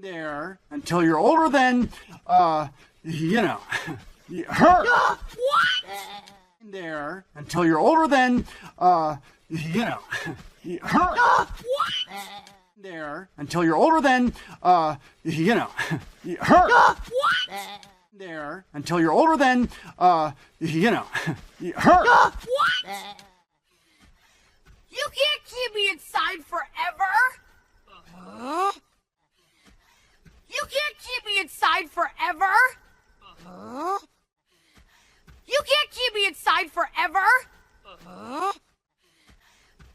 there until you're older than, you know, her. What? There until you're older than, you know, her. What? There until you're older than, you know, her. What? There until you're older than, you know, her. What? You can't keep me inside forever. You can't keep me inside forever. You can't keep me inside forever.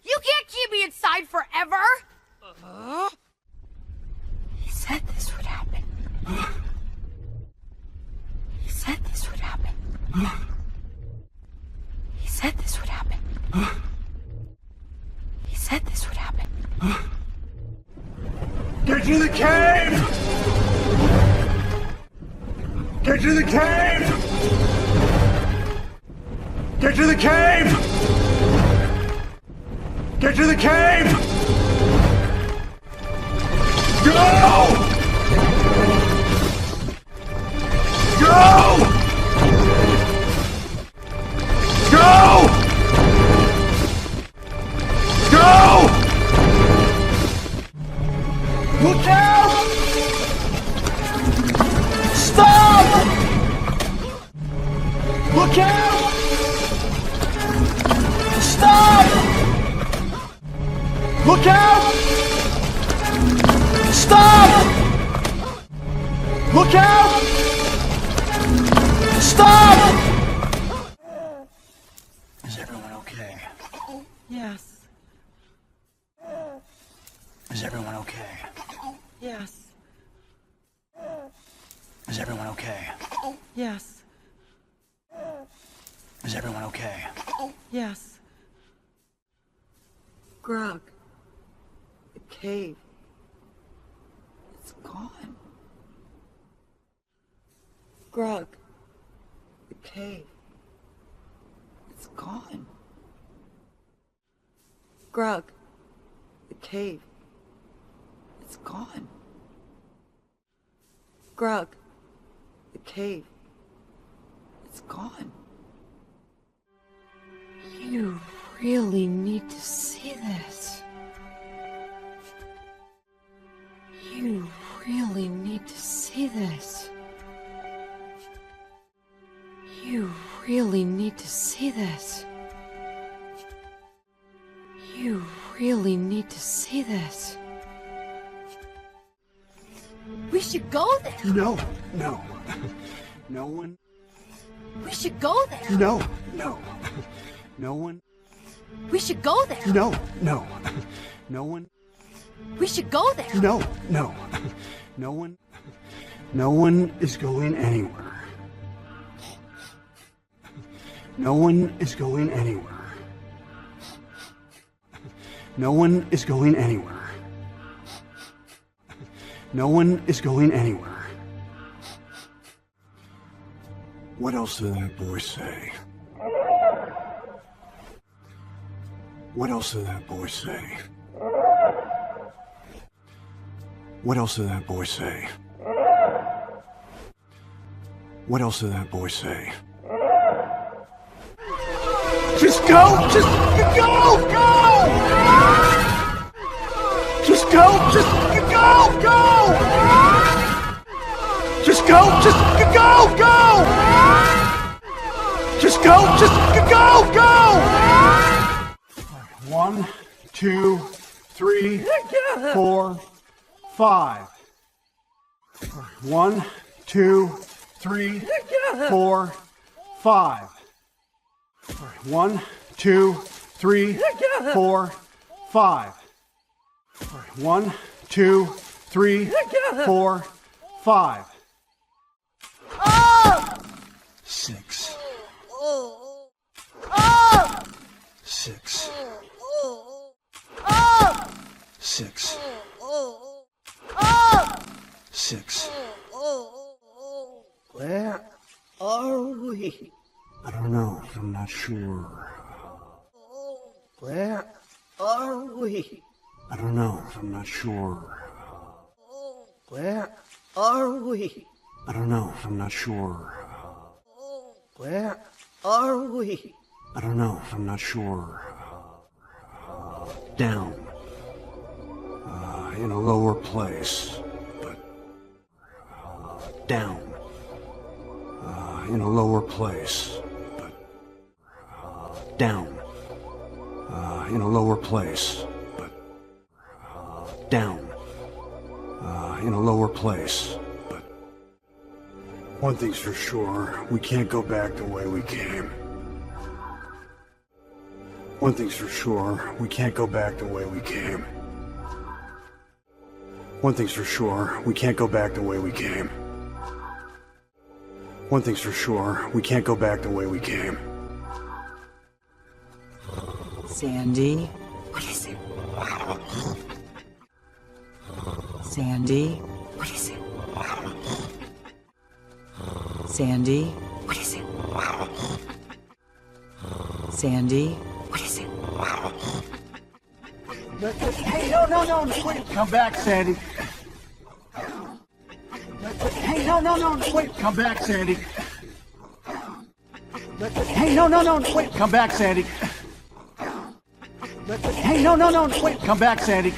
You can't keep me inside forever. He said this would happen. He said this would happen. He said this would happen. He said this would happen. Get to the cave! Get to the cave! Get to the cave! Get to the cave! Go! Go! Go! Go! Look out! Stop! Look out! Stop! Look out! Stop! Look out! Stop! Is everyone okay? Yes. Is everyone okay? Yes. Is everyone okay? Yes. Is everyone okay? Yes. Grug. The cave. It's gone. Grug. The cave. It's gone. Grug. The cave. It's gone. Grug. The cave. It's gone. You really need to see this. You really need to see this. You really need to see this. You really need to see this. We should go there. No, no. No one. We should go there. No, no. No one. We should go there. No, no. No one. We should go there. No, no. No one. No one is going anywhere. No one is going anywhere. No one is going anywhere. No one is going anywhere. What else did that boy say? What else did that boy say? What else did that boy say? What else did that boy say? Just go! Just go! Go! Just go! Just go! Go! Just go! Just go! Go! Just go! Just go! Go! 1, 2, 3, 4, 5. 1, 2, 3, 4, 5. 1, 2, 3, 4, 5. 1, 2, 3, 4, 5. 6. 6. 6. 6. Where are we? I don't know. I'm not sure. Where are we? I don't know. I'm not sure. Where are we? I don't know. I'm not sure. Where are we? I don't know. I'm not sure. Down. In a lower place. But. Down. In a lower place. But. Down. In a lower place. But. Down. In a lower place. But. One thing's for sure. We can't go back the way we came. One thing's for sure, we can't go back the way we came. One thing's for sure, we can't go back the way we came. One thing's for sure, we can't go back the way we came. Sandy? What is it? Sandy? What is it? Sandy? What is it? Sandy? What is it? Hey, no, wait, come back, Sandy. Hey, no, wait, come back, Sandy. Hey, no, wait, come back, Sandy. Hey, no, wait, come back, Sandy.